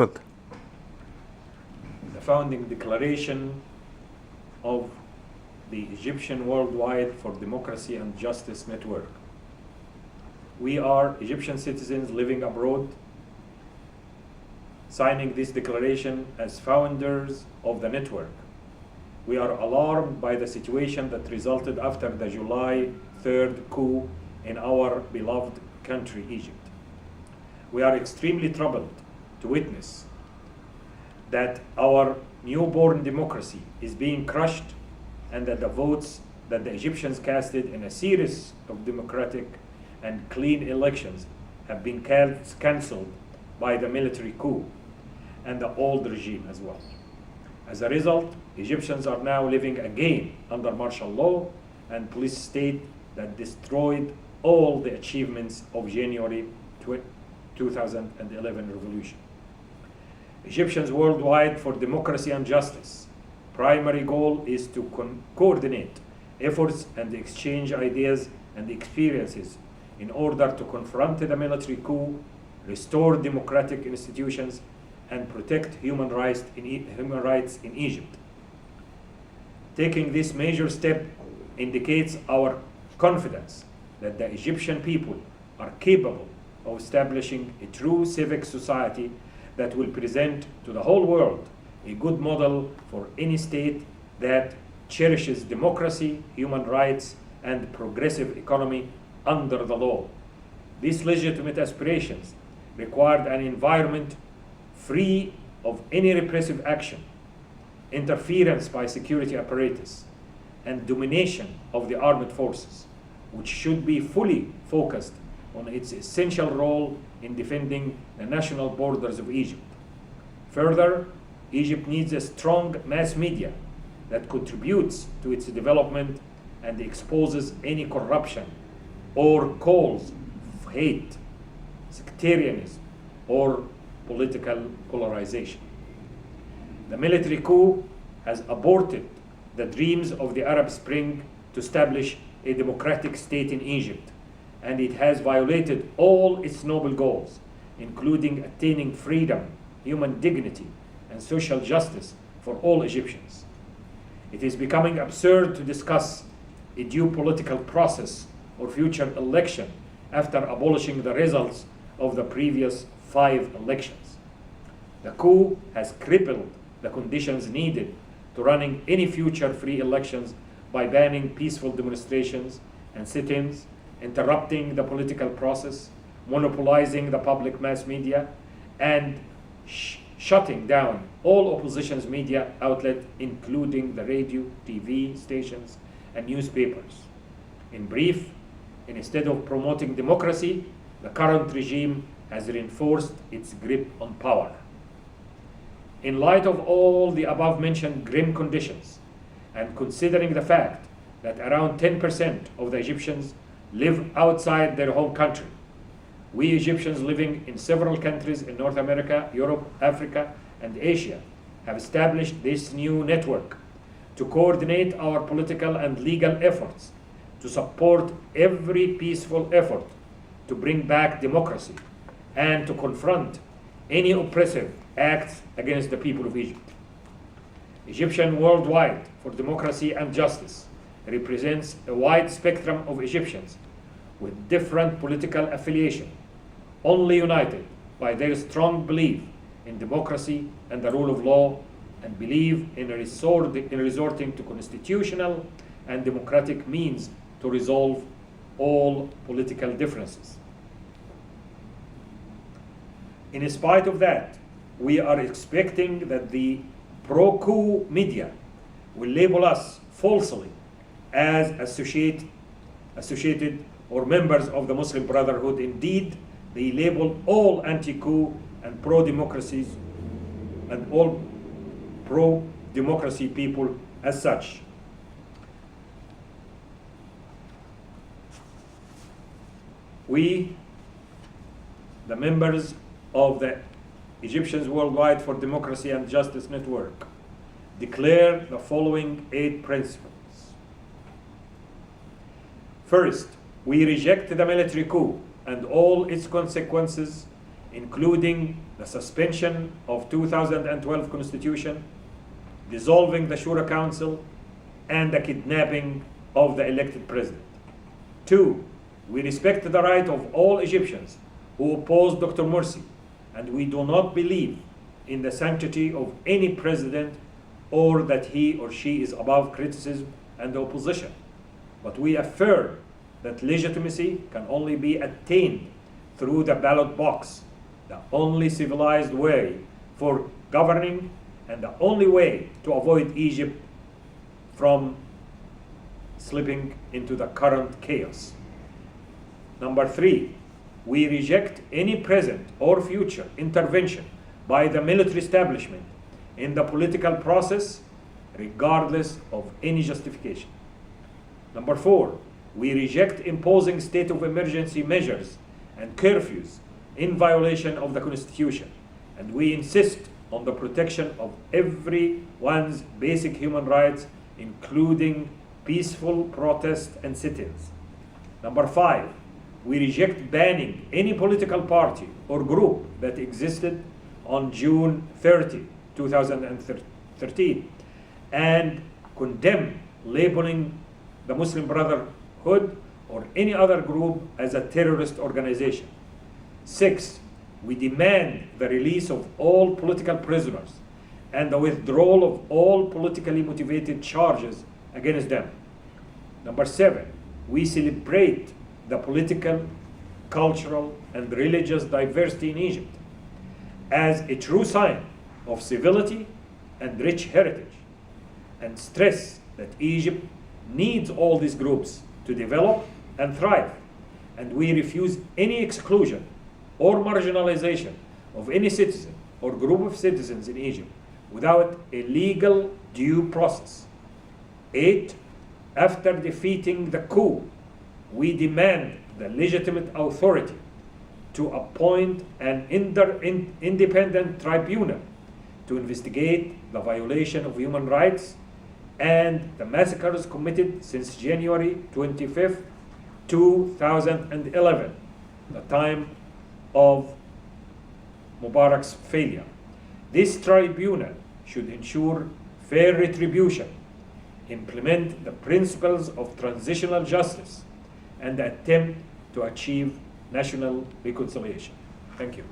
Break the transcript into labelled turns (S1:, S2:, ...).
S1: اتفضل.
S2: The founding declaration of the Egyptian Worldwide for Democracy and Justice Network. We are Egyptian citizens living abroad, signing this declaration as founders of the network. We are alarmed by the situation that resulted after the July 3rd coup in our beloved country, Egypt. We are extremely troubled to witness that our newborn democracy is being crushed and that the votes that the Egyptians casted in a series of democratic and clean elections have been cancelled by the military coup and the old regime as well. As a result, Egyptians are now living again under martial law and police state that destroyed all the achievements of January 2011 revolution. Egyptians Worldwide for Democracy and Justice primary goal is to coordinate efforts and exchange ideas and experiences in order to confront the military coup, restore democratic institutions, and protect human rights in Egypt. Taking this major step indicates our confidence that the Egyptian people are capable of establishing a true civic society that will present to the whole world a good model for any state that cherishes democracy, human rights, and progressive economy under the law. These legitimate aspirations required an environment free of any repressive action, interference by security apparatus, and domination of the armed forces, which should be fully focused on its essential role in defending the national borders of Egypt. Further, Egypt needs a strong mass media that contributes to its development and exposes any corruption or calls of hate, sectarianism, or political polarization. The military coup has aborted the dreams of the Arab Spring to establish a democratic state in Egypt, and it has violated all its noble goals, including attaining freedom, human dignity, and social justice for all Egyptians. It is becoming absurd to discuss a due political process or future election after abolishing the results of the previous 5 elections. The coup has crippled the conditions needed to running any future free elections by banning peaceful demonstrations and sit-ins, interrupting the political process, monopolizing the public mass media, and shutting down all opposition's media outlets, including the radio, TV stations, and newspapers. In brief, instead of promoting democracy, the current regime has reinforced its grip on power. In light of all the above-mentioned grim conditions, and considering the fact that around 10% of the Egyptians live outside their home country, we Egyptians living in several countries in North America, Europe, Africa, and Asia have established this new network to coordinate our political and legal efforts to support every peaceful effort to bring back democracy and to confront any oppressive acts against the people of Egypt. Egyptian Worldwide for Democracy and Justice represents a wide spectrum of Egyptians with different political affiliation, only united by their strong belief in democracy and the rule of law, and believe in resorting to constitutional and democratic means to resolve all political differences. In spite of that, we are expecting that the pro-coup media will label us falsely as associated or members of the Muslim Brotherhood. Indeed, they label all anti-coup and pro-democracies and all pro-democracy people as such. We, the members of the Egyptians Worldwide for Democracy and Justice Network, declare the following 8 principles. First, we reject the military coup and all its consequences including the suspension of 2012 Constitution, dissolving the Shura Council, and the kidnapping of the elected president. 2, we respect the right of all Egyptians who oppose Dr. Morsi, and we do not believe in the sanctity of any president or that he or she is above criticism and opposition. But we affirm that legitimacy can only be attained through the ballot box, the only civilized way for governing and the only way to avoid Egypt from slipping into the current chaos. Number 3, we reject any present or future intervention by the military establishment in the political process, regardless of any justification. Number 4, we reject imposing state of emergency measures and curfews in violation of the Constitution, and we insist on the protection of everyone's basic human rights, including peaceful protest and sit-ins. Number 5, we reject banning any political party or group that existed on June 30, 2013, and condemn labeling the Muslim Brotherhood or any other group as a terrorist organization. 6, we demand the release of all political prisoners and the withdrawal of all politically motivated charges against them. Number 7, we celebrate the political, cultural, and religious diversity in Egypt as a true sign of civility and rich heritage, and stress that Egypt needs all these groups to develop and thrive, and we refuse any exclusion or marginalization of any citizen or group of citizens in Egypt without a legal due process. 8, after defeating the coup, we demand the legitimate authority to appoint an independent tribunal to investigate the violation of human rights and the massacres committed since January 25th, 2011, the time of Mubarak's failure. This tribunal should ensure fair retribution, implement the principles of transitional justice, and attempt to achieve national reconciliation. Thank you.